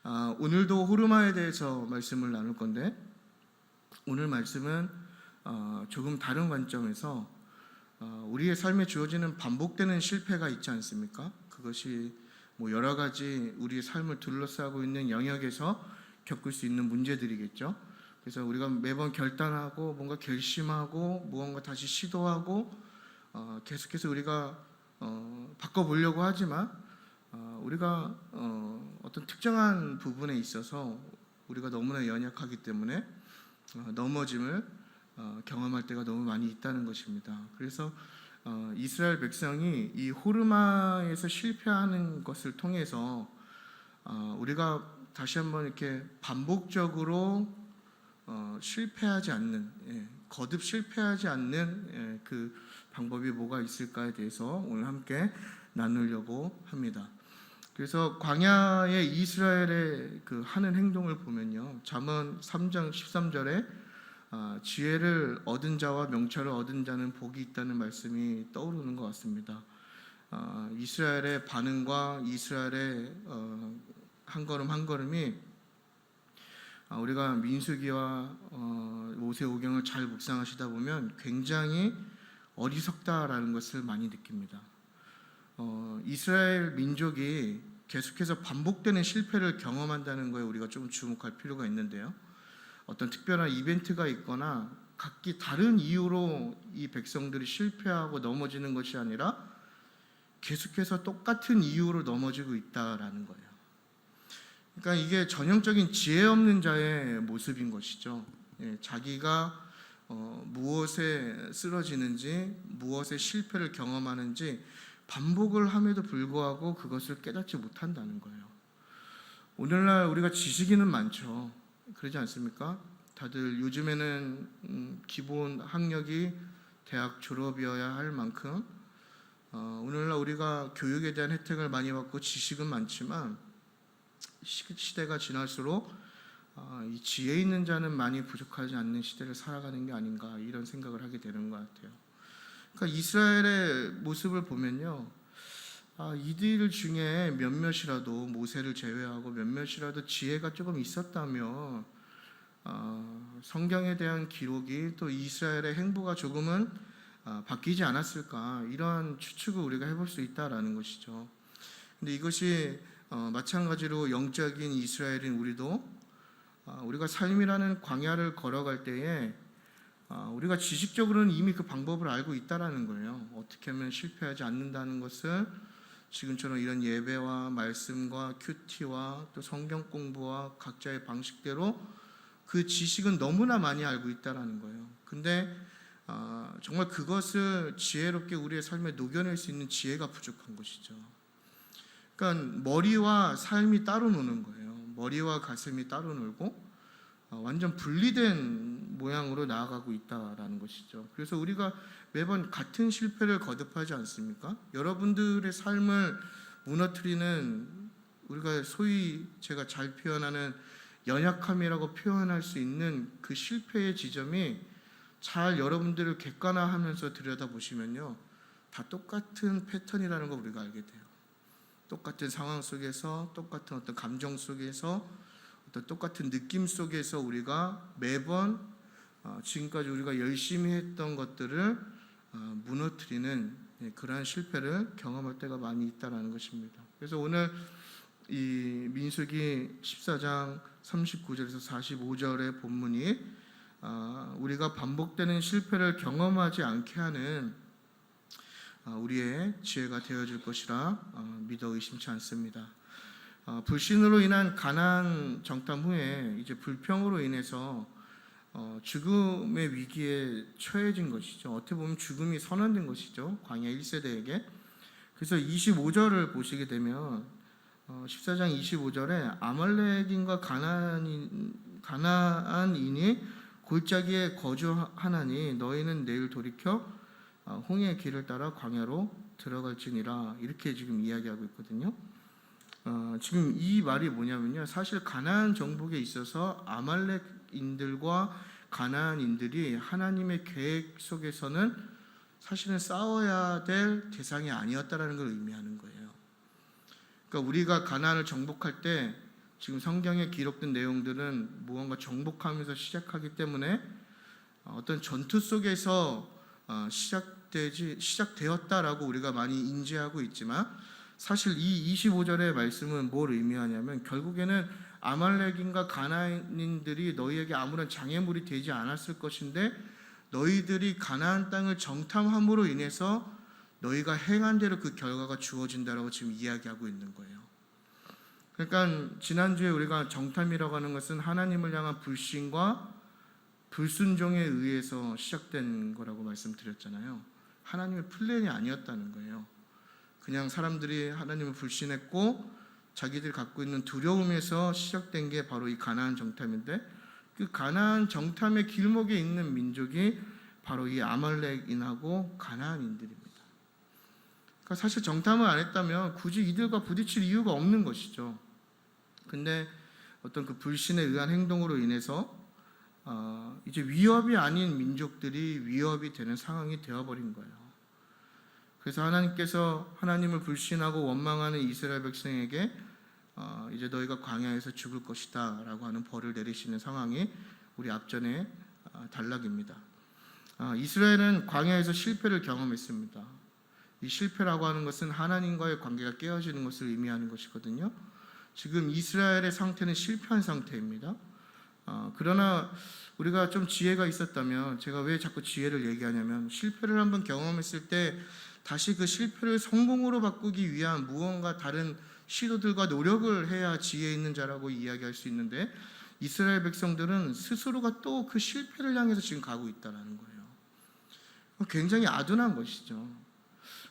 오늘도 호르마에 대해서 말씀을 나눌 건데, 오늘 말씀은 조금 다른 관점에서 우리의 삶에 주어지는 반복되는 실패가 있지 않습니까? 그것이 여러 가지 우리의 삶을 둘러싸고 있는 영역에서 겪을 수 있는 문제들이겠죠. 그래서 우리가 매번 결단하고 뭔가 결심하고 무언가 다시 시도하고 계속해서 우리가 바꿔보려고 하지만 우리가 어떤 특정한 부분에 있어서 우리가 너무나 연약하기 때문에 넘어짐을 경험할 때가 너무 많이 있다는 것입니다. 그래서 이스라엘 백성이 이 호르마에서 실패하는 것을 통해서 우리가 다시 한번 이렇게 반복적으로 실패하지 않는, 거듭 실패하지 않는 그 방법이 뭐가 있을까에 대해서 오늘 함께 나누려고 합니다. 그래서 광야의 이스라엘의 그 하는 행동을 보면요, 잠언 3장 13절에 지혜를 얻은 자와 명철을 얻은 자는 복이 있다는 말씀이 떠오르는 것 같습니다. 이스라엘의 반응과 이스라엘의 한 걸음 한 걸음이 우리가 민수기와 모세오경을 잘 묵상하시다 보면 굉장히 어리석다라는 것을 많이 느낍니다. 이스라엘 민족이 계속해서 반복되는 실패를 경험한다는 거에 우리가 좀 주목할 필요가 있는데요. 어떤 특별한 이벤트가 있거나 각기 다른 이유로 이 백성들이 실패하고 넘어지는 것이 아니라 계속해서 똑같은 이유로 넘어지고 있다라는 거예요. 그러니까 이게 전형적인 지혜 없는 자의 모습인 것이죠. 자기가 무엇에 쓰러지는지, 무엇에 실패를 경험하는지 반복을 함에도 불구하고 그것을 깨닫지 못한다는 거예요. 오늘날 우리가 지식인은 많죠. 그러지 않습니까? 다들 요즘에는 기본 학력이 대학 졸업이어야 할 만큼 오늘날 우리가 교육에 대한 혜택을 많이 받고 지식은 많지만 시대가 지날수록 이 지혜 있는 자는 많이 부족하지 않는 시대를 살아가는 게 아닌가, 이런 생각을 하게 되는 것 같아요. 그러니까 이스라엘의 모습을 보면요, 이들 중에 몇몇이라도, 모세를 제외하고 몇몇이라도 지혜가 조금 있었다면 성경에 대한 기록이, 또 이스라엘의 행보가 조금은 바뀌지 않았을까, 이런 추측을 우리가 해볼 수 있다라는 것이죠. 근데 이것이 마찬가지로 영적인 이스라엘인 우리도 우리가 삶이라는 광야를 걸어갈 때에 우리가 지식적으로는 이미 그 방법을 알고 있다라는 거예요. 어떻게 하면 실패하지 않는다는 것을 지금처럼 이런 예배와 말씀과 큐티와 또 성경 공부와 각자의 방식대로 그 지식은 너무나 많이 알고 있다라는 거예요. 근데 정말 그것을 지혜롭게 우리의 삶에 녹여낼 수 있는 지혜가 부족한 것이죠. 그러니까 머리와 삶이 따로 노는 거예요. 머리와 가슴이 따로 놀고 완전 분리된 모양으로 나아가고 있다라는 것이죠. 그래서 우리가 매번 같은 실패를 거듭하지 않습니까? 여러분들의 삶을 무너뜨리는, 우리가 소위 제가 잘 표현하는 연약함이라고 표현할 수 있는 그 실패의 지점이 잘 여러분들을 객관화하면서 들여다보시면요, 다 똑같은 패턴이라는 걸 우리가 알게 돼요. 똑같은 상황 속에서, 똑같은 어떤 감정 속에서, 어떤 똑같은 느낌 속에서 우리가 매번 지금까지 우리가 열심히 했던 것들을 무너뜨리는 그러한 실패를 경험할 때가 많이 있다는 것입니다. 그래서 오늘 이 민수기 14장 39절에서 45절의 본문이 우리가 반복되는 실패를 경험하지 않게 하는 우리의 지혜가 되어줄 것이라 믿어 의심치 않습니다. 불신으로 인한 가나안 정탐 후에 이제 불평으로 인해서 죽음의 위기에 처해진 것이죠. 어떻게 보면 죽음이 선언된 것이죠, 광야 1세대에게. 그래서 25절을 보시게 되면 14장 25절에 아말렉인과 가나안인이 골짜기에 거주하나니 너희는 내일 돌이켜 홍해의 길을 따라 광야로 들어갈지니라, 이렇게 지금 이야기하고 있거든요. 지금 이 말이 뭐냐면요, 사실 가나안 정복에 있어서 아말렉인들과 가나안인들이 하나님의 계획 속에서는 사실은 싸워야 될 대상이 아니었다라는 걸 의미하는 거예요. 그러니까 우리가 가나안을 정복할 때 지금 성경에 기록된 내용들은 무언가 정복하면서 시작하기 때문에 어떤 전투 속에서 시작되었다라고 우리가 많이 인지하고 있지만, 사실 이 25절의 말씀은 뭘 의미하냐면 결국에는 아말렉인과 가나안인들이 너희에게 아무런 장애물이 되지 않았을 것인데, 너희들이 가나안 땅을 정탐함으로 인해서 너희가 행한 대로 그 결과가 주어진다라고 지금 이야기하고 있는 거예요. 그러니까 지난주에 우리가 정탐이라고 하는 것은 하나님을 향한 불신과 불순종에 의해서 시작된 거라고 말씀드렸잖아요. 하나님의 플랜이 아니었다는 거예요. 그냥 사람들이 하나님을 불신했고 자기들이 갖고 있는 두려움에서 시작된 게 바로 이 가나안 정탐인데, 그 가나안 정탐의 길목에 있는 민족이 바로 이 아말렉인하고 가나안인들입니다. 그러니까 사실 정탐을 안 했다면 굳이 이들과 부딪힐 이유가 없는 것이죠. 근데 어떤 그 불신에 의한 행동으로 인해서 이제 위협이 아닌 민족들이 위협이 되는 상황이 되어버린 거예요. 그래서 하나님께서 하나님을 불신하고 원망하는 이스라엘 백성에게 이제 너희가 광야에서 죽을 것이다 라고 하는 벌을 내리시는 상황이 우리 앞전에 단락입니다. 이스라엘은 광야에서 실패를 경험했습니다. 이 실패라고 하는 것은 하나님과의 관계가 깨어지는 것을 의미하는 것이거든요. 지금 이스라엘의 상태는 실패한 상태입니다. 그러나 우리가 좀 지혜가 있었다면, 제가 왜 자꾸 지혜를 얘기하냐면, 실패를 한번 경험했을 때 다시 그 실패를 성공으로 바꾸기 위한 무언가 다른 시도들과 노력을 해야 지혜 있는 자라고 이야기할 수 있는데, 이스라엘 백성들은 스스로가 또 그 실패를 향해서 지금 가고 있다는 거예요. 굉장히 아둔한 것이죠.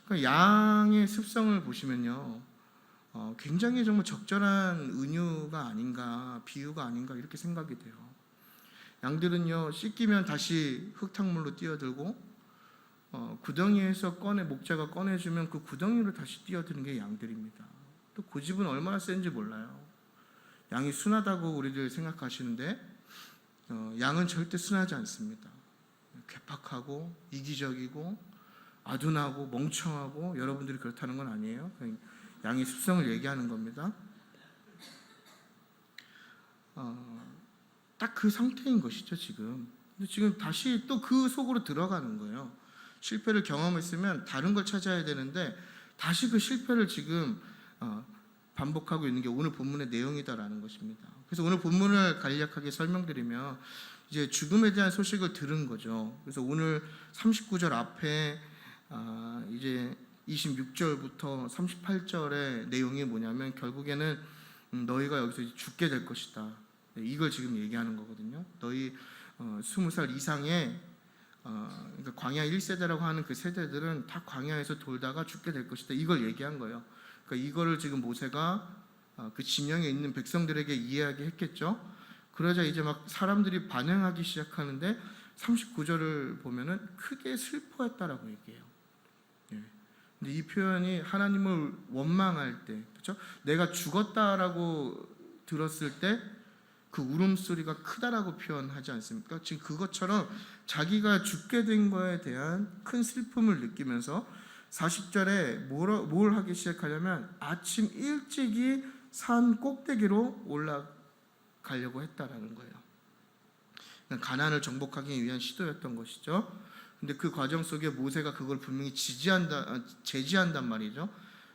그러니까 양의 습성을 보시면요, 굉장히 정말 적절한 은유가 아닌가, 비유가 아닌가 이렇게 생각이 돼요. 양들은요, 씻기면 다시 흙탕물로 뛰어들고, 구덩이에서 목자가 꺼내주면 그 구덩이로 다시 뛰어드는 게 양들입니다. 또 고집은 얼마나 센지 몰라요. 양이 순하다고 우리들 생각하시는데 양은 절대 순하지 않습니다. 괴팍하고 이기적이고 아둔하고 멍청하고, 여러분들이 그렇다는 건 아니에요. 양의 습성을 얘기하는 겁니다. 딱 그 상태인 것이죠 지금. 근데 지금 다시 또 그 속으로 들어가는 거예요. 실패를 경험했으면 다른 걸 찾아야 되는데 다시 그 실패를 지금 반복하고 있는 게 오늘 본문의 내용이다라는 것입니다. 그래서 오늘 본문을 간략하게 설명드리면, 이제 죽음에 대한 소식을 들은 거죠. 그래서 오늘 39절 앞에 이제 26절부터 38절의 내용이 뭐냐면, 결국에는 너희가 여기서 죽게 될 것이다, 이걸 지금 얘기하는 거거든요. 너희 20살 이상의 그러니까 광야 1세대라고 하는 그 세대들은 다 광야에서 돌다가 죽게 될 것이다, 이걸 얘기한 거예요. 그러니까 이거를 지금 모세가 그 진영에 있는 백성들에게 이야기했겠죠. 그러자 이제 막 사람들이 반응하기 시작하는데 39절을 보면은 크게 슬퍼했다라고 얘기해요. 근데 이 표현이 하나님을 원망할 때, 그렇죠? 내가 죽었다라고 들었을 때 그 울음소리가 크다라고 표현하지 않습니까? 지금 그것처럼 자기가 죽게 된 거에 대한 큰 슬픔을 느끼면서 40절에 뭘 하기 시작하냐면, 아침 일찍이 산 꼭대기로 올라가려고 했다라는 거예요. 가나안을 정복하기 위한 시도였던 것이죠. 근데 그 과정 속에 모세가 그걸 분명히 제지한단 말이죠.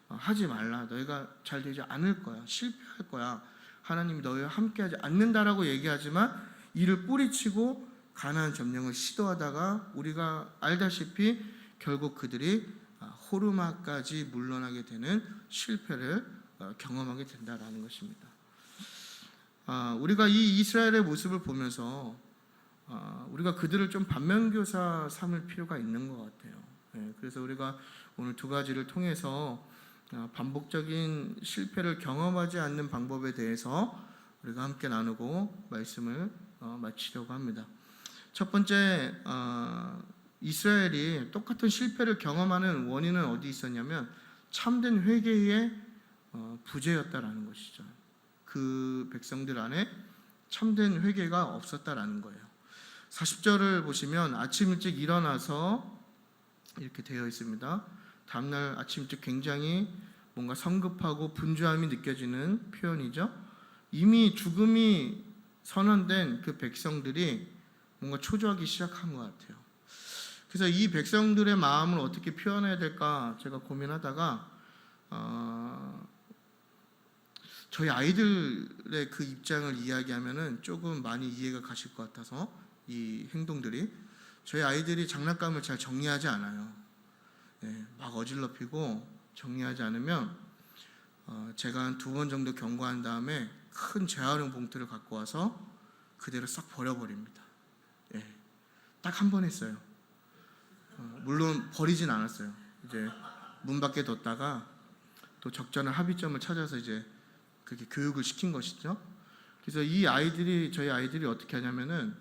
하지 말라, 너희가 잘 되지 않을 거야, 실패할 거야, 하나님이 너희와 함께하지 않는다라고 얘기하지만 이를 뿌리치고 가나안 점령을 시도하다가 우리가 알다시피 결국 그들이 호르마까지 물러나게 되는 실패를 경험하게 된다라는 것입니다. 우리가 이 이스라엘의 모습을 보면서 우리가 그들을 좀 반면교사 삼을 필요가 있는 것 같아요. 그래서 우리가 오늘 두 가지를 통해서 반복적인 실패를 경험하지 않는 방법에 대해서 우리가 함께 나누고 말씀을 마치려고 합니다. 첫 번째, 이스라엘이 똑같은 실패를 경험하는 원인은 어디 있었냐면 참된 회개의 부재였다라는 것이죠. 그 백성들 안에 참된 회개가 없었다라는 거예요. 40절을 보시면 아침 일찍 일어나서 이렇게 되어 있습니다. 다음날 아침 일찍 굉장히 뭔가 성급하고 분주함이 느껴지는 표현이죠. 이미 죽음이 선언된 그 백성들이 뭔가 초조하기 시작한 것 같아요. 그래서 이 백성들의 마음을 어떻게 표현해야 될까 제가 고민하다가 저희 아이들의 그 입장을 이야기하면은 조금 많이 이해가 가실 것 같아서, 이 행동들이, 저희 아이들이 장난감을 잘 정리하지 않아요. 막 어질러피고 정리하지 않으면 제가 한 2번 정도 경고한 다음에 큰 재활용 봉투를 갖고 와서 그대로 싹 버려버립니다. 딱 한 번 했어요. 물론 버리진 않았어요. 이제 문 밖에 뒀다가 또 적절한 합의점을 찾아서 이제 그렇게 교육을 시킨 것이죠. 그래서 저희 아이들이 어떻게 하냐면은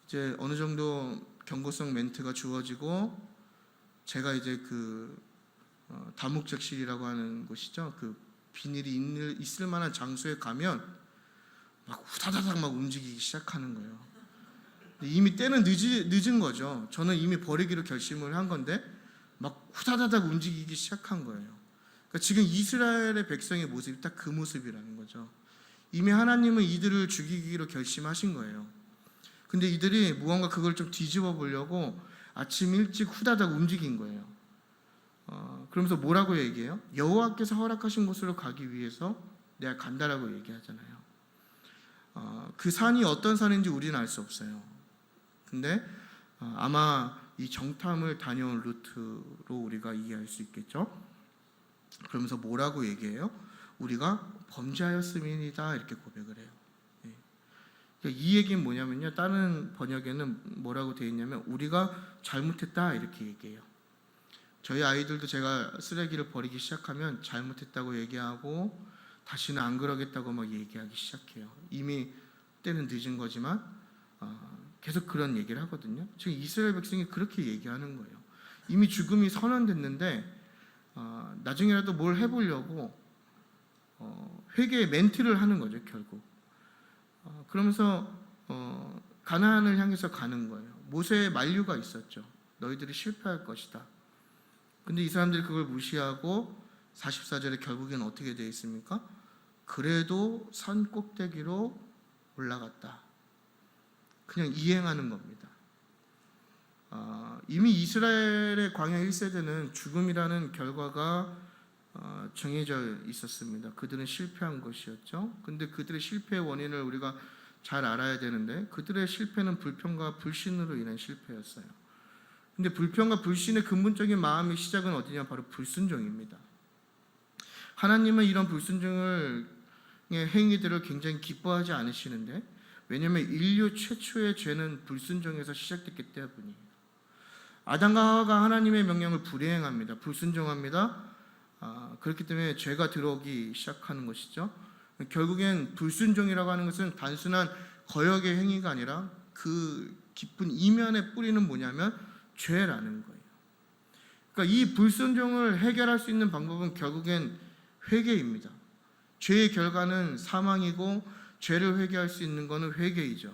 이제 어느 정도 경고성 멘트가 주어지고, 제가 이제 그 다목적실이라고 하는 곳이죠. 그 비닐이 있을 만한 장소에 가면 막 후다다닥 막 움직이기 시작하는 거예요. 이미 때는 늦은 거죠. 저는 이미 버리기로 결심을 한 건데 막 후다다닥 움직이기 시작한 거예요. 그러니까 지금 이스라엘의 백성의 모습이 딱 그 모습이라는 거죠. 이미 하나님은 이들을 죽이기로 결심하신 거예요. 근데 이들이 무언가 그걸 좀 뒤집어 보려고 아침 일찍 후다닥 움직인 거예요. 그러면서 뭐라고 얘기해요? 여호와께서 허락하신 곳으로 가기 위해서 내가 간다라고 얘기하잖아요. 그 산이 어떤 산인지 우리는 알 수 없어요. 근데 아마 이 정탐을 다녀온 루트로 우리가 이해할 수 있겠죠. 그러면서 뭐라고 얘기해요? 우리가 범죄하였음이다 이렇게 고백을 해요. 그러니까 이 얘기는 뭐냐면요, 다른 번역에는 뭐라고 되어 있냐면 우리가 잘못했다 이렇게 얘기해요. 저희 아이들도 제가 쓰레기를 버리기 시작하면 잘못했다고 얘기하고 다시는 안 그러겠다고 막 얘기하기 시작해요. 이미 때는 늦은 거지만 계속 그런 얘기를 하거든요. 지금 이스라엘 백성이 그렇게 얘기하는 거예요. 이미 죽음이 선언됐는데 나중에라도 뭘 해보려고 회개의 멘트를 하는 거죠, 결국. 그러면서 가나안을 향해서 가는 거예요. 모세의 만류가 있었죠. 너희들이 실패할 것이다. 근데 이 사람들이 그걸 무시하고 44절에 결국엔 어떻게 되어 있습니까? 그래도 산 꼭대기로 올라갔다. 그냥 이행하는 겁니다. 이미 이스라엘의 광야 1세대는 죽음이라는 결과가 정해져 있었습니다. 그들은 실패한 것이었죠. 근데 그들의 실패의 원인을 우리가 잘 알아야 되는데, 그들의 실패는 불평과 불신으로 인한 실패였어요. 근데 불평과 불신의 근본적인 마음의 시작은 어디냐? 바로 불순종입니다. 하나님은 이런 불순종의 행위들을 굉장히 기뻐하지 않으시는데, 왜냐하면 인류 최초의 죄는 불순종에서 시작됐기 때문이에요. 아담과 하와가 하나님의 명령을 불이행합니다. 불순종합니다. 그렇기 때문에 죄가 들어오기 시작하는 것이죠. 결국엔 불순종이라고 하는 것은 단순한 거역의 행위가 아니라 그 깊은 이면의 뿌리는 뭐냐면 죄라는 거예요. 그러니까 이 불순종을 해결할 수 있는 방법은 결국엔 회개입니다. 죄의 결과는 사망이고 죄를 회개할 수 있는 것은 회개이죠.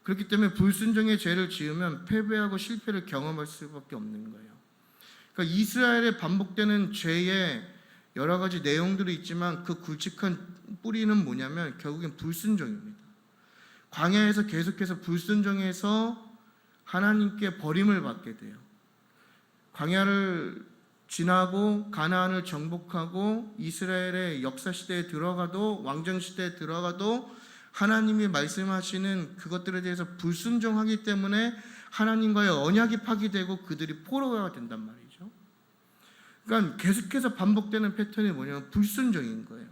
그렇기 때문에 불순종의 죄를 지으면 패배하고 실패를 경험할 수밖에 없는 거예요. 그러니까 이스라엘에 반복되는 죄의 여러 가지 내용들이 있지만 그 굵직한 뿌리는 뭐냐면 결국엔 불순종입니다. 광야에서 계속해서 불순종해서 하나님께 버림을 받게 돼요. 광야를 지나고 가나안을 정복하고 이스라엘의 역사 시대에 들어가도, 왕정 시대에 들어가도 하나님이 말씀하시는 그것들에 대해서 불순종하기 때문에 하나님과의 언약이 파기되고 그들이 포로가 된단 말이죠. 그러니까 계속해서 반복되는 패턴이 뭐냐면 불순종인 거예요.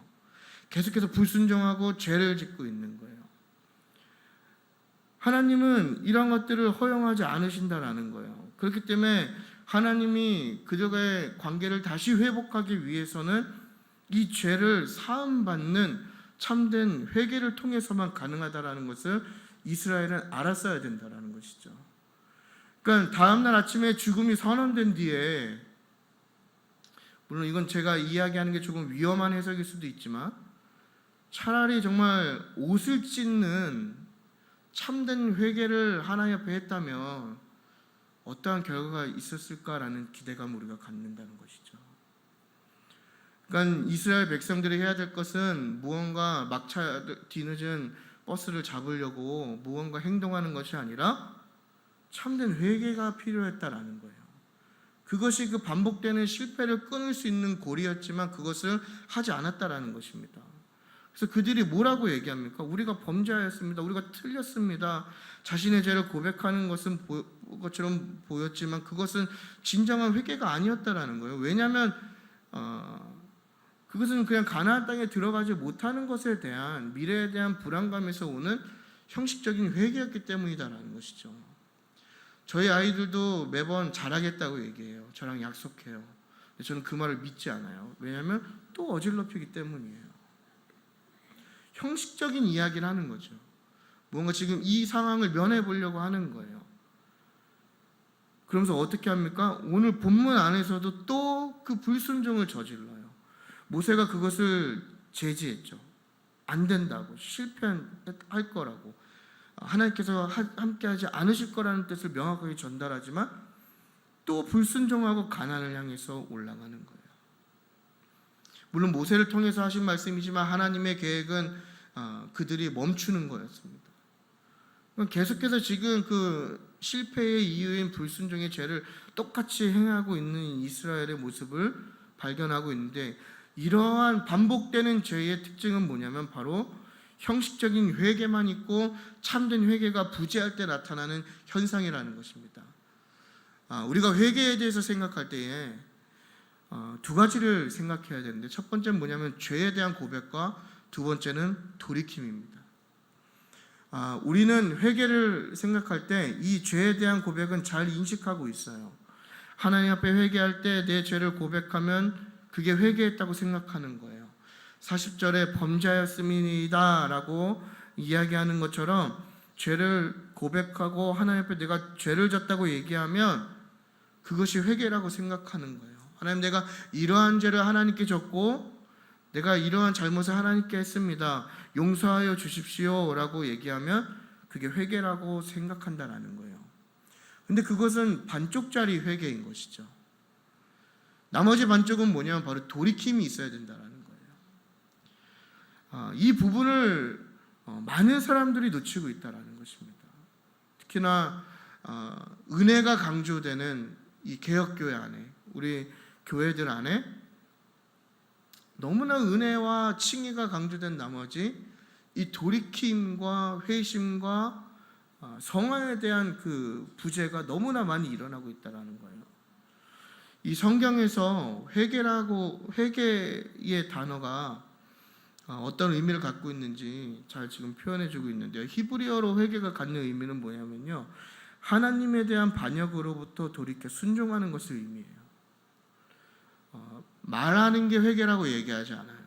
계속해서 불순종하고 죄를 짓고 있는 거예요. 하나님은 이런 것들을 허용하지 않으신다라는 거예요. 그렇기 때문에 하나님이 그들과의 관계를 다시 회복하기 위해서는 이 죄를 사함받는 참된 회개를 통해서만 가능하다라는 것을 이스라엘은 알았어야 된다라는 것이죠. 그러니까 다음날 아침에 죽음이 선언된 뒤에, 물론 이건 제가 이야기하는 게 조금 위험한 해석일 수도 있지만, 차라리 정말 옷을 찢는 참된 회개를 하나님 앞에 했다면 어떠한 결과가 있었을까라는 기대감을 우리가 갖는다는 것이죠. 그러니까 이스라엘 백성들이 해야 될 것은 무언가 막차 뒤늦은 버스를 잡으려고 무언가 행동하는 것이 아니라 참된 회개가 필요했다라는 거예요. 그것이 그 반복되는 실패를 끊을 수 있는 고리였지만 그것을 하지 않았다라는 것입니다. 그래서 그들이 뭐라고 얘기합니까? 우리가 범죄하였습니다. 우리가 틀렸습니다. 자신의 죄를 고백하는 것처럼 보였지만 그것은 진정한 회개가 아니었다라는 거예요. 왜냐하면 그것은 그냥 가나안 땅에 들어가지 못하는 것에 대한 미래에 대한 불안감에서 오는 형식적인 회개였기 때문이다라는 것이죠. 저희 아이들도 매번 잘하겠다고 얘기해요. 저랑 약속해요. 근데 저는 그 말을 믿지 않아요. 왜냐하면 또 어질럽히기 때문이에요. 형식적인 이야기를 하는 거죠. 뭔가 지금 이 상황을 면해 보려고 하는 거예요. 그러면서 어떻게 합니까? 오늘 본문 안에서도 또 그 불순종을 저질러요. 모세가 그것을 제지했죠. 안 된다고, 실패할 거라고, 하나님께서 함께하지 않으실 거라는 뜻을 명확하게 전달하지만 또 불순종하고 가나안을 향해서 올라가는 거예요. 물론 모세를 통해서 하신 말씀이지만 하나님의 계획은 그들이 멈추는 거였습니다. 계속해서 지금 그 실패의 이유인 불순종의 죄를 똑같이 행하고 있는 이스라엘의 모습을 발견하고 있는데, 이러한 반복되는 죄의 특징은 뭐냐면 바로 형식적인 회개만 있고 참된 회개가 부재할 때 나타나는 현상이라는 것입니다. 우리가 회개에 대해서 생각할 때에 두 가지를 생각해야 되는데, 첫 번째는 뭐냐면 죄에 대한 고백과 두 번째는 돌이킴입니다. 우리는 회개를 생각할 때 이 죄에 대한 고백은 잘 인식하고 있어요. 하나님 앞에 회개할 때 내 죄를 고백하면 그게 회개했다고 생각하는 거예요. 40절에 범죄하였습니다 라고 이야기하는 것처럼 죄를 고백하고 하나님 앞에 내가 죄를 졌다고 얘기하면 그것이 회개라고 생각하는 거예요. 하나님, 내가 이러한 죄를 하나님께 졌고 내가 이러한 잘못을 하나님께 했습니다. 용서하여 주십시오 라고 얘기하면 그게 회개라고 생각한다는 거예요. 근데 그것은 반쪽짜리 회개인 것이죠. 나머지 반쪽은 뭐냐면 바로 돌이킴이 있어야 된다는 거예요. 이 부분을 많은 사람들이 놓치고 있다는 것입니다. 특히나 은혜가 강조되는 이 개혁교회 안에, 우리 교회들 안에 너무나 은혜와 칭의가 강조된 나머지 이 돌이킴과 회심과 성화에 대한 그 부재가 너무나 많이 일어나고 있다는 거예요. 이 성경에서 회개의 단어가 어떤 의미를 갖고 있는지 잘 지금 표현해주고 있는데요. 히브리어로 회개가 갖는 의미는 뭐냐면요, 하나님에 대한 반역으로부터 돌이켜 순종하는 것을 의미해요. 말하는 게 회개라고 얘기하지 않아요.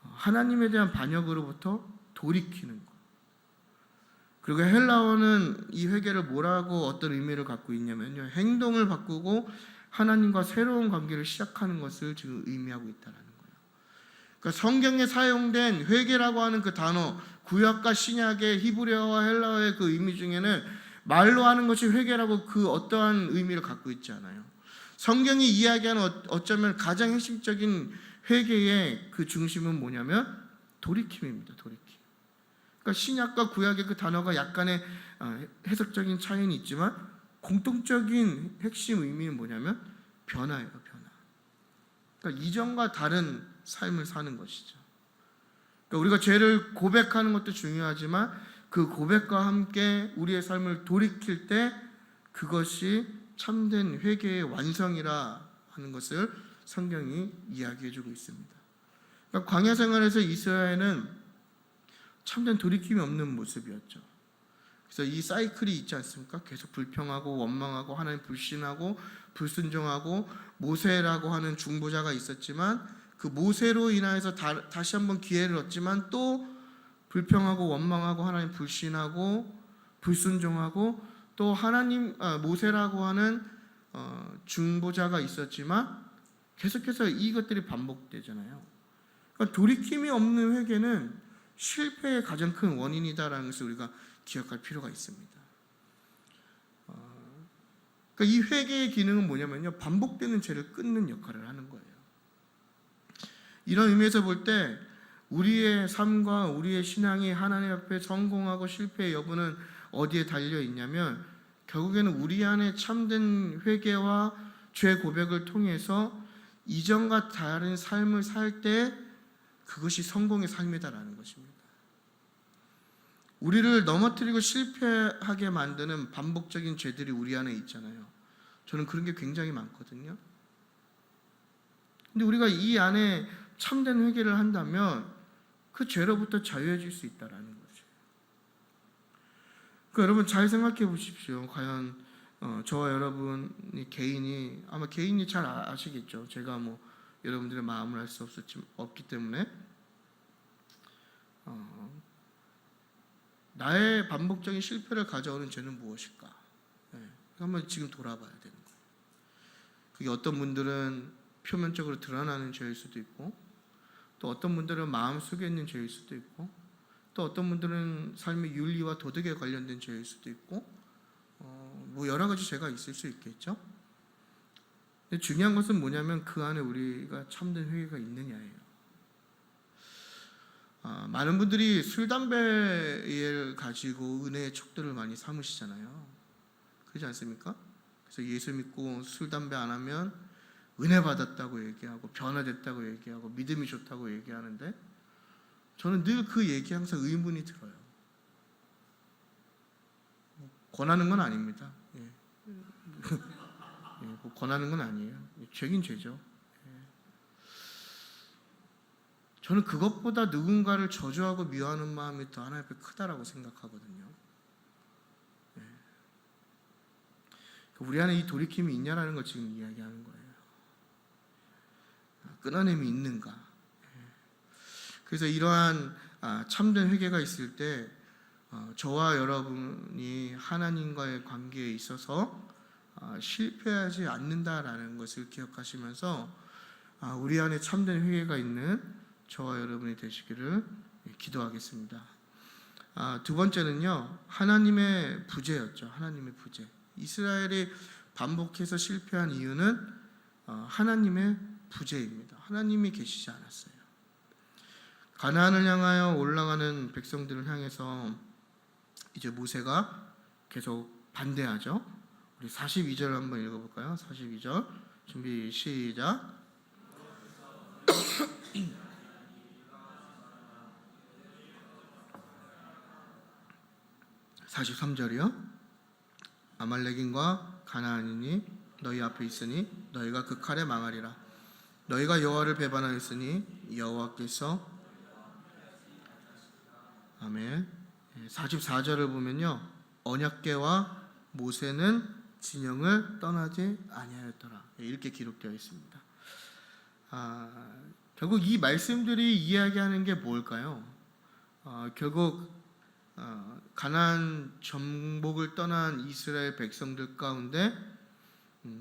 하나님에 대한 반역으로부터 돌이키는 것. 그리고 헬라어는 이 회개를 뭐라고 어떤 의미를 갖고 있냐면요, 행동을 바꾸고 하나님과 새로운 관계를 시작하는 것을 지금 의미하고 있다는 거예요. 그러니까 성경에 사용된 회개라고 하는 그 단어, 구약과 신약의 히브리어와 헬라어의 그 의미 중에는 말로 하는 것이 회개라고 그 어떠한 의미를 갖고 있지 않아요. 성경이 이야기하는 어쩌면 가장 핵심적인 회개의 그 중심은 뭐냐면 돌이킴입니다. 돌이킴. 그러니까 신약과 구약의 그 단어가 약간의 해석적인 차이는 있지만 공통적인 핵심 의미는 뭐냐면 변화예요. 변화. 그러니까 이전과 다른 삶을 사는 것이죠. 그러니까 우리가 죄를 고백하는 것도 중요하지만 그 고백과 함께 우리의 삶을 돌이킬 때 그것이 참된 회개의 완성이라 하는 것을 성경이 이야기해주고 있습니다. 그러니까 광야 생활에서 이스라엘은 참된 돌이킴이 없는 모습이었죠. 그래서 이 사이클이 있지 않습니까? 계속 불평하고 원망하고 하나님 불신하고 불순종하고 모세라고 하는 중보자가 있었지만 그 모세로 인하여서 다시 한번 기회를 얻지만 또 불평하고 원망하고 하나님 불신하고 불순종하고 또 하나님 모세라고 하는 중보자가 있었지만 계속해서 이것들이 반복되잖아요. 그러니까 돌이킴이 없는 회개는 실패의 가장 큰 원인이다라는 것을 우리가 기억할 필요가 있습니다. 그러니까 이 회개의 기능은 뭐냐면요, 반복되는 죄를 끊는 역할을 하는 거예요. 이런 의미에서 볼 때 우리의 삶과 우리의 신앙이 하나님 앞에 성공하고 실패의 여부는 어디에 달려 있냐면 결국에는 우리 안에 참된 회개와 죄 고백을 통해서 이전과 다른 삶을 살 때 그것이 성공의 삶이다라는 것입니다. 우리를 넘어뜨리고 실패하게 만드는 반복적인 죄들이 우리 안에 있잖아요. 저는 그런 게 굉장히 많거든요. 근데 우리가 이 안에 참된 회개를 한다면 그 죄로부터 자유해질 수 있다라는 거죠. 그러니까 여러분 잘 생각해 보십시오. 과연 저와 여러분이 개인이 아마 개인이 잘 아시겠죠. 제가 뭐 여러분들의 마음을 알 수 없기 때문에 나의 반복적인 실패를 가져오는 죄는 무엇일까? 한번 지금 돌아봐야 되는 거예요. 그게 어떤 분들은 표면적으로 드러나는 죄일 수도 있고, 또 어떤 분들은 마음속에 있는 죄일 수도 있고, 또 어떤 분들은 삶의 윤리와 도덕에 관련된 죄일 수도 있고, 뭐 여러 가지 죄가 있을 수 있겠죠. 근데 중요한 것은 뭐냐면 그 안에 우리가 참된 회개가 있느냐예요. 많은 분들이 술, 담배를 가지고 은혜의 척도를 많이 삼으시잖아요. 그렇지 않습니까? 그래서 예수 믿고 술, 담배 안 하면 은혜 받았다고 얘기하고 변화됐다고 얘기하고 믿음이 좋다고 얘기하는데 저는 늘 그 얘기 항상 의문이 들어요. 권하는 건 아닙니다. 뭐 권하는 건 아니에요. 죄긴 죄죠. 저는 그것보다 누군가를 저주하고 미워하는 마음이 더 하나님 앞에 크다라고 생각하거든요. 우리 안에 이 돌이킴이 있냐라는 걸 지금 이야기하는 거예요. 끊어냄이 있는가. 그래서 이러한 참된 회개가 있을 때 저와 여러분이 하나님과의 관계에 있어서 실패하지 않는다라는 것을 기억하시면서 우리 안에 참된 회개가 있는 저와 여러분이 되시기를 기도하겠습니다. 두 번째는요, 하나님의 부재였죠. 하나님의 부재. 이스라엘이 반복해서 실패한 이유는 하나님의 부재입니다. 하나님이 계시지 않았어요. 가나안을 향하여 올라가는 백성들을 향해서 이제 모세가 계속 반대하죠. 우리 42절 한번 읽어볼까요? 42절 준비 시작. 43절이요. 아말렉인과 가나안인이 너희 앞에 있으니 너희가 그 칼에 망하리라. 너희가 여호와를 배반하였으니 여호와께서 아멘. 44절을 보면요, 언약궤와 모세는 진영을 떠나지 아니하였더라, 이렇게 기록되어 있습니다. 결국 이 말씀들이 이야기하는 게 뭘까요? 결국 가나안 정복을 떠난 이스라엘 백성들 가운데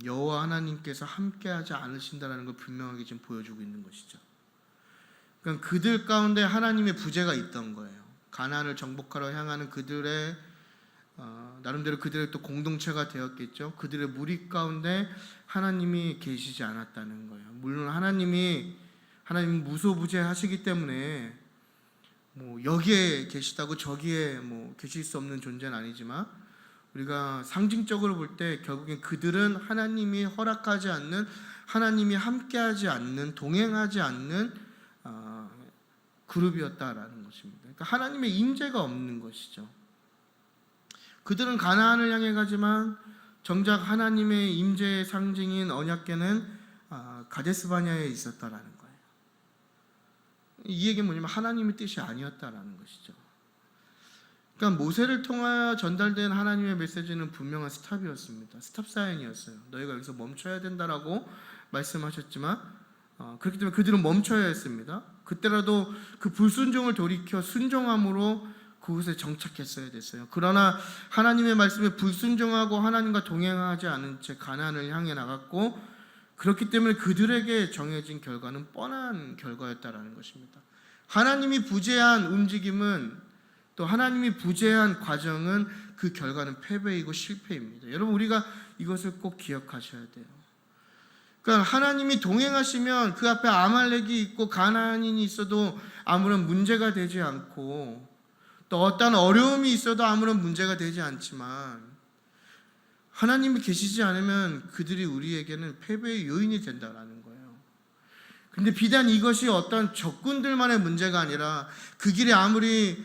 여호와 하나님께서 함께하지 않으신다라는 걸 분명하게 지금 보여주고 있는 것이죠. 그러니까 그들 가운데 하나님의 부재가 있던 거예요. 가나안을 정복하러 향하는 그들의 나름대로 그들의 또 공동체가 되었겠죠. 그들의 무리 가운데 하나님이 계시지 않았다는 거예요. 물론 하나님은 무소부재하시기 때문에 뭐 여기에 계시다고 저기에 뭐 계실 수 없는 존재는 아니지만 우리가 상징적으로 볼 때 결국엔 그들은 하나님이 허락하지 않는, 하나님이 함께하지 않는, 동행하지 않는 그룹이었다라는 것입니다. 그러니까 하나님의 임재가 없는 것이죠. 그들은 가나안을 향해 가지만 정작 하나님의 임재의 상징인 언약궤는 가데스바냐에 있었다라는 거예요. 이 얘기는 뭐냐면 하나님의 뜻이 아니었다라는 것이죠. 그러니까 모세를 통하여 전달된 하나님의 메시지는 분명한 스탑이었습니다. 스탑 사인이었어요. 너희가 여기서 멈춰야 된다라고 말씀하셨지만 그렇기 때문에 그들은 멈춰야 했습니다. 그때라도 그 불순종을 돌이켜 순종함으로 그곳에 정착했어야 됐어요. 그러나 하나님의 말씀에 불순종하고 하나님과 동행하지 않은 채 가나안을 향해 나갔고, 그렇기 때문에 그들에게 정해진 결과는 뻔한 결과였다라는 것입니다. 하나님이 부재한 움직임은, 또 하나님이 부재한 과정은 그 결과는 패배이고 실패입니다. 여러분, 우리가 이것을 꼭 기억하셔야 돼요. 그러니까 하나님이 동행하시면 그 앞에 아말렉이 있고 가나안인이 있어도 아무런 문제가 되지 않고, 또 어떤 어려움이 있어도 아무런 문제가 되지 않지만, 하나님이 계시지 않으면 그들이 우리에게는 패배의 요인이 된다라는 거예요. 근데 비단 이것이 어떤 적군들만의 문제가 아니라 그 길이 아무리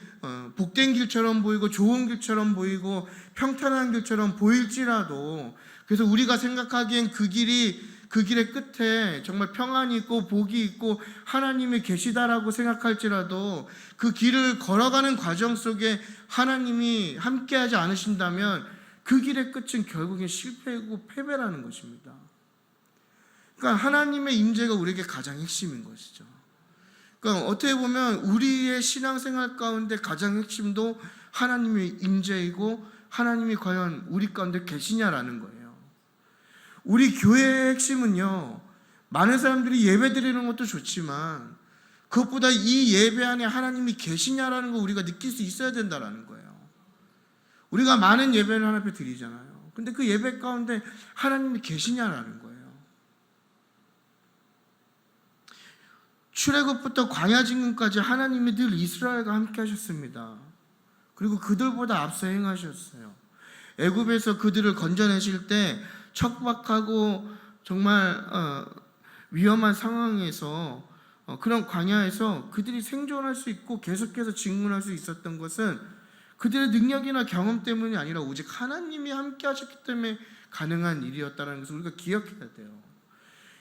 복된 길처럼 보이고 좋은 길처럼 보이고 평탄한 길처럼 보일지라도, 그래서 우리가 생각하기엔 그 길의 끝에 정말 평안이 있고 복이 있고 하나님이 계시다라고 생각할지라도, 그 길을 걸어가는 과정 속에 하나님이 함께하지 않으신다면 그 길의 끝은 결국엔 실패이고 패배라는 것입니다. 그러니까 하나님의 임재가 우리에게 가장 핵심인 것이죠. 그러니까 어떻게 보면 우리의 신앙생활 가운데 가장 핵심도 하나님의 임재이고, 하나님이 과연 우리 가운데 계시냐라는 거예요. 우리 교회의 핵심은요, 많은 사람들이 예배 드리는 것도 좋지만 그것보다 이 예배 안에 하나님이 계시냐라는 걸 우리가 느낄 수 있어야 된다라는 거예요. 우리가 많은 예배를 하나님 앞에 드리잖아요. 근데 그 예배 가운데 하나님이 계시냐라는 거예요. 출애굽부터 광야 지금까지 하나님이 늘 이스라엘과 함께 하셨습니다. 그리고 그들보다 앞서 행하셨어요. 애굽에서 그들을 건져내실 때 척박하고 정말 위험한 상황에서, 그런 광야에서 그들이 생존할 수 있고 계속해서 직문할 수 있었던 것은 그들의 능력이나 경험 때문이 아니라 오직 하나님이 함께 하셨기 때문에 가능한 일이었다는 것을 우리가 기억해야 돼요.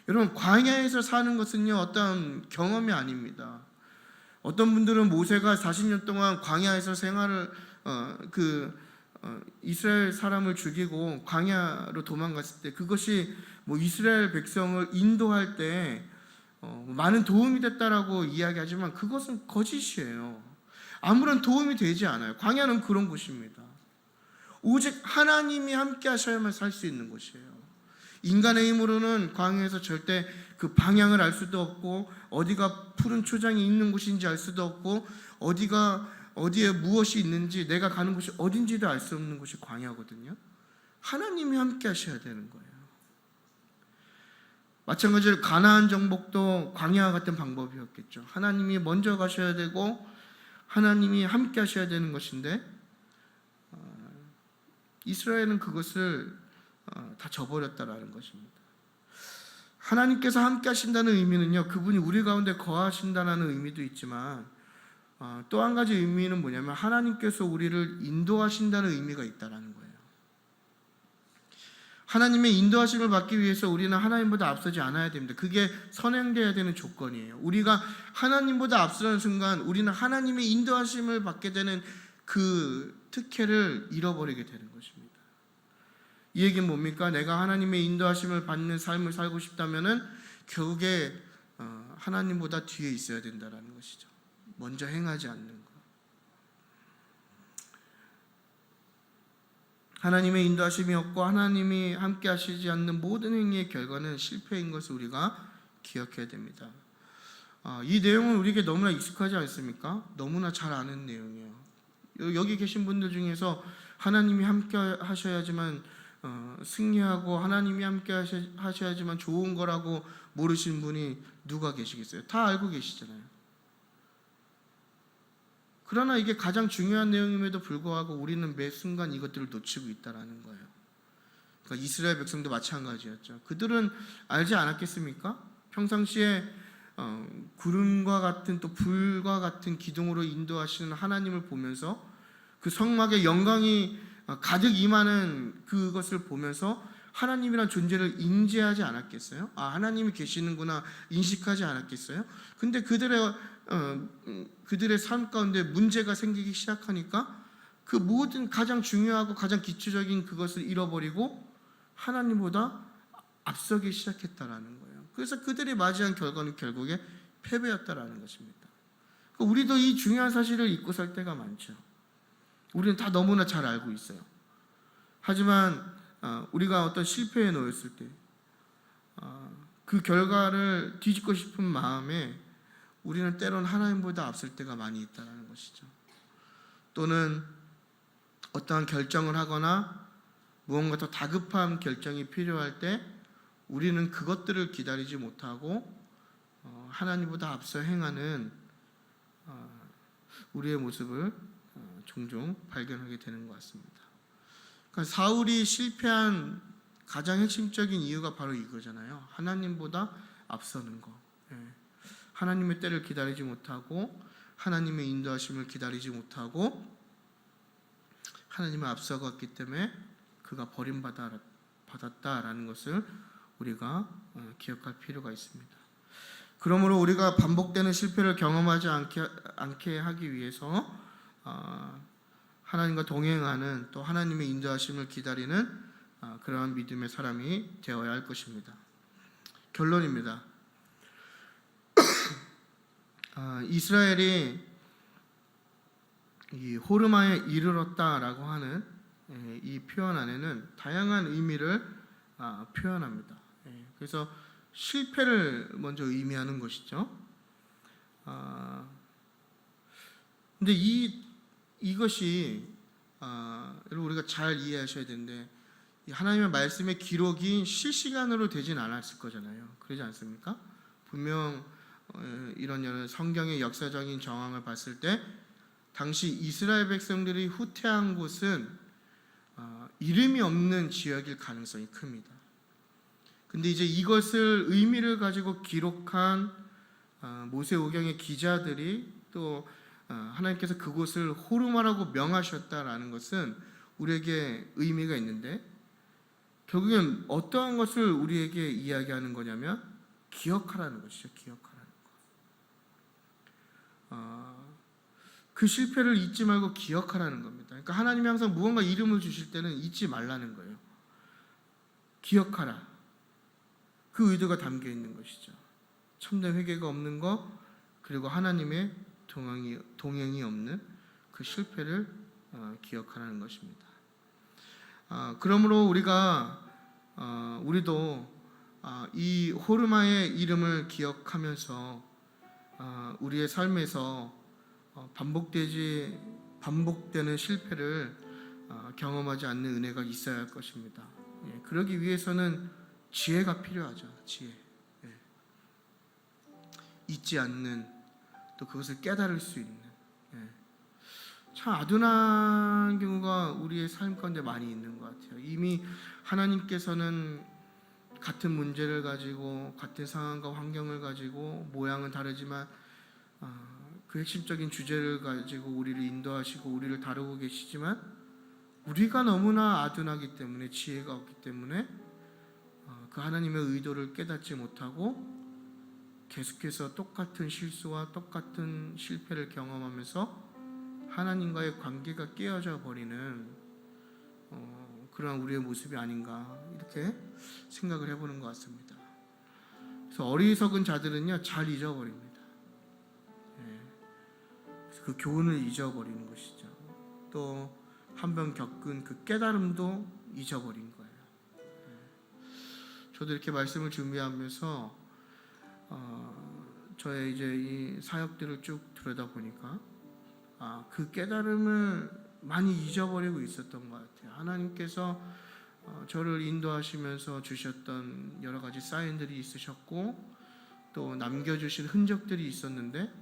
여러분, 광야에서 사는 것은요, 어떤 경험이 아닙니다. 어떤 분들은 모세가 40년 동안 광야에서 생활을 이스라엘 사람을 죽이고 광야로 도망갔을 때 그것이 이스라엘 백성을 인도할 때 많은 도움이 됐다라고 이야기하지만 그것은 거짓이에요. 아무런 도움이 되지 않아요. 광야는 그런 곳입니다. 오직 하나님이 함께 하셔야만 살 수 있는 곳이에요. 인간의 힘으로는 광야에서 절대 그 방향을 알 수도 없고, 어디가 푸른 초장이 있는 곳인지 알 수도 없고, 어디에 무엇이 있는지, 내가 가는 곳이 어딘지도 알 수 없는 곳이 광야거든요. 하나님이 함께 하셔야 되는 거예요. 마찬가지로 가나안 정복도 광야와 같은 방법이었겠죠. 하나님이 먼저 가셔야 되고 하나님이 함께 하셔야 되는 것인데, 이스라엘은 그것을 다 저버렸다라는 것입니다. 하나님께서 함께 하신다는 의미는요, 그분이 우리 가운데 거하신다는 의미도 있지만 또 한 가지 의미는 뭐냐면 하나님께서 우리를 인도하신다는 의미가 있다는 거예요. 하나님의 인도하심을 받기 위해서 우리는 하나님보다 앞서지 않아야 됩니다. 그게 선행되어야 되는 조건이에요. 우리가 하나님보다 앞서는 순간 우리는 하나님의 인도하심을 받게 되는 그 특혜를 잃어버리게 되는 것입니다. 이 얘기는 뭡니까? 내가 하나님의 인도하심을 받는 삶을 살고 싶다면은 결국에 하나님보다 뒤에 있어야 된다는 것이죠. 먼저 행하지 않는 것. 하나님의 인도하심이 없고 하나님이 함께 하시지 않는 모든 행위의 결과는 실패인 것을 우리가 기억해야 됩니다. 이 내용은 우리에게 너무나 익숙하지 않습니까? 너무나 잘 아는 내용이에요. 여기 계신 분들 중에서 하나님이 함께 하셔야지만 승리하고 하나님이 함께 하셔야지만 좋은 거라고 모르시는 분이 누가 계시겠어요? 다 알고 계시잖아요. 그러나 이게 가장 중요한 내용임에도 불구하고 우리는 매 순간 이것들을 놓치고 있다는 거예요. 그러니까 이스라엘 백성도 마찬가지였죠. 그들은 알지 않았겠습니까? 평상시에 구름과 같은 또 불과 같은 기둥으로 인도하시는 하나님을 보면서 그 성막의 영광이 가득 임하는 그것을 보면서 하나님이란 존재를 인지하지 않았겠어요? 하나님이 계시는구나 인식하지 않았겠어요? 근데 그들의 삶 가운데 문제가 생기기 시작하니까 그 모든 가장 중요하고 가장 기초적인 그것을 잃어버리고 하나님보다 앞서기 시작했다라는 거예요. 그래서 그들이 맞이한 결과는 결국에 패배였다라는 것입니다. 우리도 이 중요한 사실을 잊고 살 때가 많죠. 우리는 다 너무나 잘 알고 있어요. 하지만 우리가 어떤 실패에 놓였을 때 그 결과를 뒤집고 싶은 마음에 우리는 때론 하나님보다 앞설 때가 많이 있다는 것이죠. 또는 어떠한 결정을 하거나 무언가 더 다급한 결정이 필요할 때 우리는 그것들을 기다리지 못하고 하나님보다 앞서 행하는 우리의 모습을 종종 발견하게 되는 것 같습니다. 그러니까 사울이 실패한 가장 핵심적인 이유가 바로 이거잖아요. 하나님보다 앞서는 거. 하나님의 때를 기다리지 못하고 하나님의 인도하심을 기다리지 못하고 하나님을 앞서갔기 때문에 그가 버림받았다라는 것을 우리가 기억할 필요가 있습니다. 그러므로 우리가 반복되는 실패를 경험하지 않게 하기 위해서 하나님과 동행하는, 또 하나님의 인도하심을 기다리는 그러한 믿음의 사람이 되어야 할 것입니다. 결론입니다. 이스라엘이 이 호르마에 이르렀다라고 하는 이 표현 안에는 다양한 의미를 표현합니다. 그래서 실패를 먼저 의미하는 것이죠. 근데 이것이 여러분 우리가 잘 이해하셔야 되는데, 하나님의 말씀의 기록이 실시간으로 되진 않았을 거잖아요. 그러지 않습니까? 분명 이런 성경의 역사적인 정황을 봤을 때 당시 이스라엘 백성들이 후퇴한 곳은 이름이 없는 지역일 가능성이 큽니다. 근데 이제 이것을 의미를 가지고 기록한 모세오경의 기자들이 또 하나님께서 그곳을 호르마라고 명하셨다라는 것은 우리에게 의미가 있는데, 결국엔 어떠한 것을 우리에게 이야기하는 거냐면 기억하라는 것이죠. 기억하라는 거. 그 실패를 잊지 말고 기억하라는 겁니다. 그러니까 하나님이 항상 무언가 이름을 주실 때는 잊지 말라는 거예요. 기억하라. 그 의도가 담겨 있는 것이죠. 참된 회개가 없는 것, 그리고 하나님의 동행이 없는 그 실패를 기억하라는 것입니다. 그러므로 우리도 이 호르마의 이름을 기억하면서 우리의 삶에서 반복되는 실패를 경험하지 않는 은혜가 있어야 할 것입니다. 그러기 위해서는 지혜가 필요하죠. 지혜. 잊지 않는, 또 그것을 깨달을 수 있는. 참 아둔한 경우가 우리의 삶 가운데 많이 있는 것 같아요. 이미 하나님께서는 같은 문제를 가지고, 같은 상황과 환경을 가지고, 모양은 다르지만 그 핵심적인 주제를 가지고 우리를 인도하시고 우리를 다루고 계시지만, 우리가 너무나 아둔하기 때문에, 지혜가 없기 때문에 그 하나님의 의도를 깨닫지 못하고 계속해서 똑같은 실수와 똑같은 실패를 경험하면서 하나님과의 관계가 깨어져 버리는 그러한 우리의 모습이 아닌가, 이렇게 생각을 해보는 것 같습니다. 그래서 어리석은 자들은요 잘 잊어버립니다. 그래서 그 교훈을 잊어버리는 것이죠. 또 한 번 겪은 그 깨달음도 잊어버린 거예요. 저도 이렇게 말씀을 준비하면서 저의 이제 이 사역들을 쭉 들여다 보니까 그 깨달음을 많이 잊어버리고 있었던 것 같아요. 하나님께서 저를 인도하시면서 주셨던 여러 가지 사인들이 있으셨고, 또 남겨주신 흔적들이 있었는데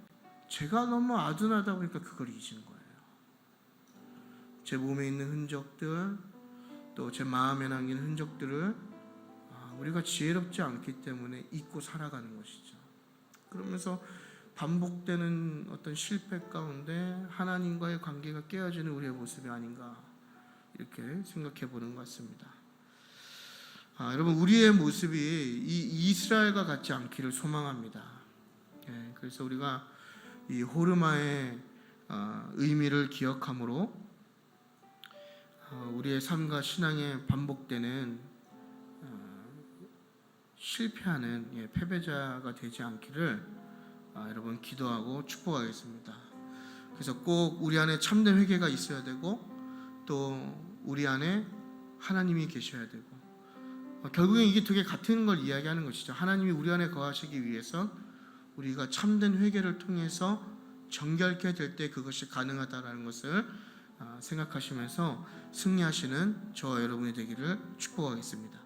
제가 너무 아둔하다 보니까 그걸 잊은 거예요. 제 몸에 있는 흔적들, 또 제 마음에 남긴 흔적들을 우리가 지혜롭지 않기 때문에 잊고 살아가는 것이죠. 그러면서 반복되는 어떤 실패 가운데 하나님과의 관계가 깨어지는 우리의 모습이 아닌가, 이렇게 생각해 보는 것 같습니다. 여러분, 우리의 모습이 이 이스라엘과 같지 않기를 소망합니다. 그래서 우리가 이 호르마의 의미를 기억함으로 우리의 삶과 신앙에 반복되는 실패하는 패배자가 되지 않기를 여러분 기도하고 축복하겠습니다. 그래서 꼭 우리 안에 참된 회개가 있어야 되고, 또 우리 안에 하나님이 계셔야 되고, 결국엔 이게 되게 같은 걸 이야기하는 것이죠. 하나님이 우리 안에 거하시기 위해서 우리가 참된 회개를 통해서 정결케 될 때 그것이 가능하다라는 것을 생각하시면서 승리하시는 저와 여러분이 되기를 축복하겠습니다.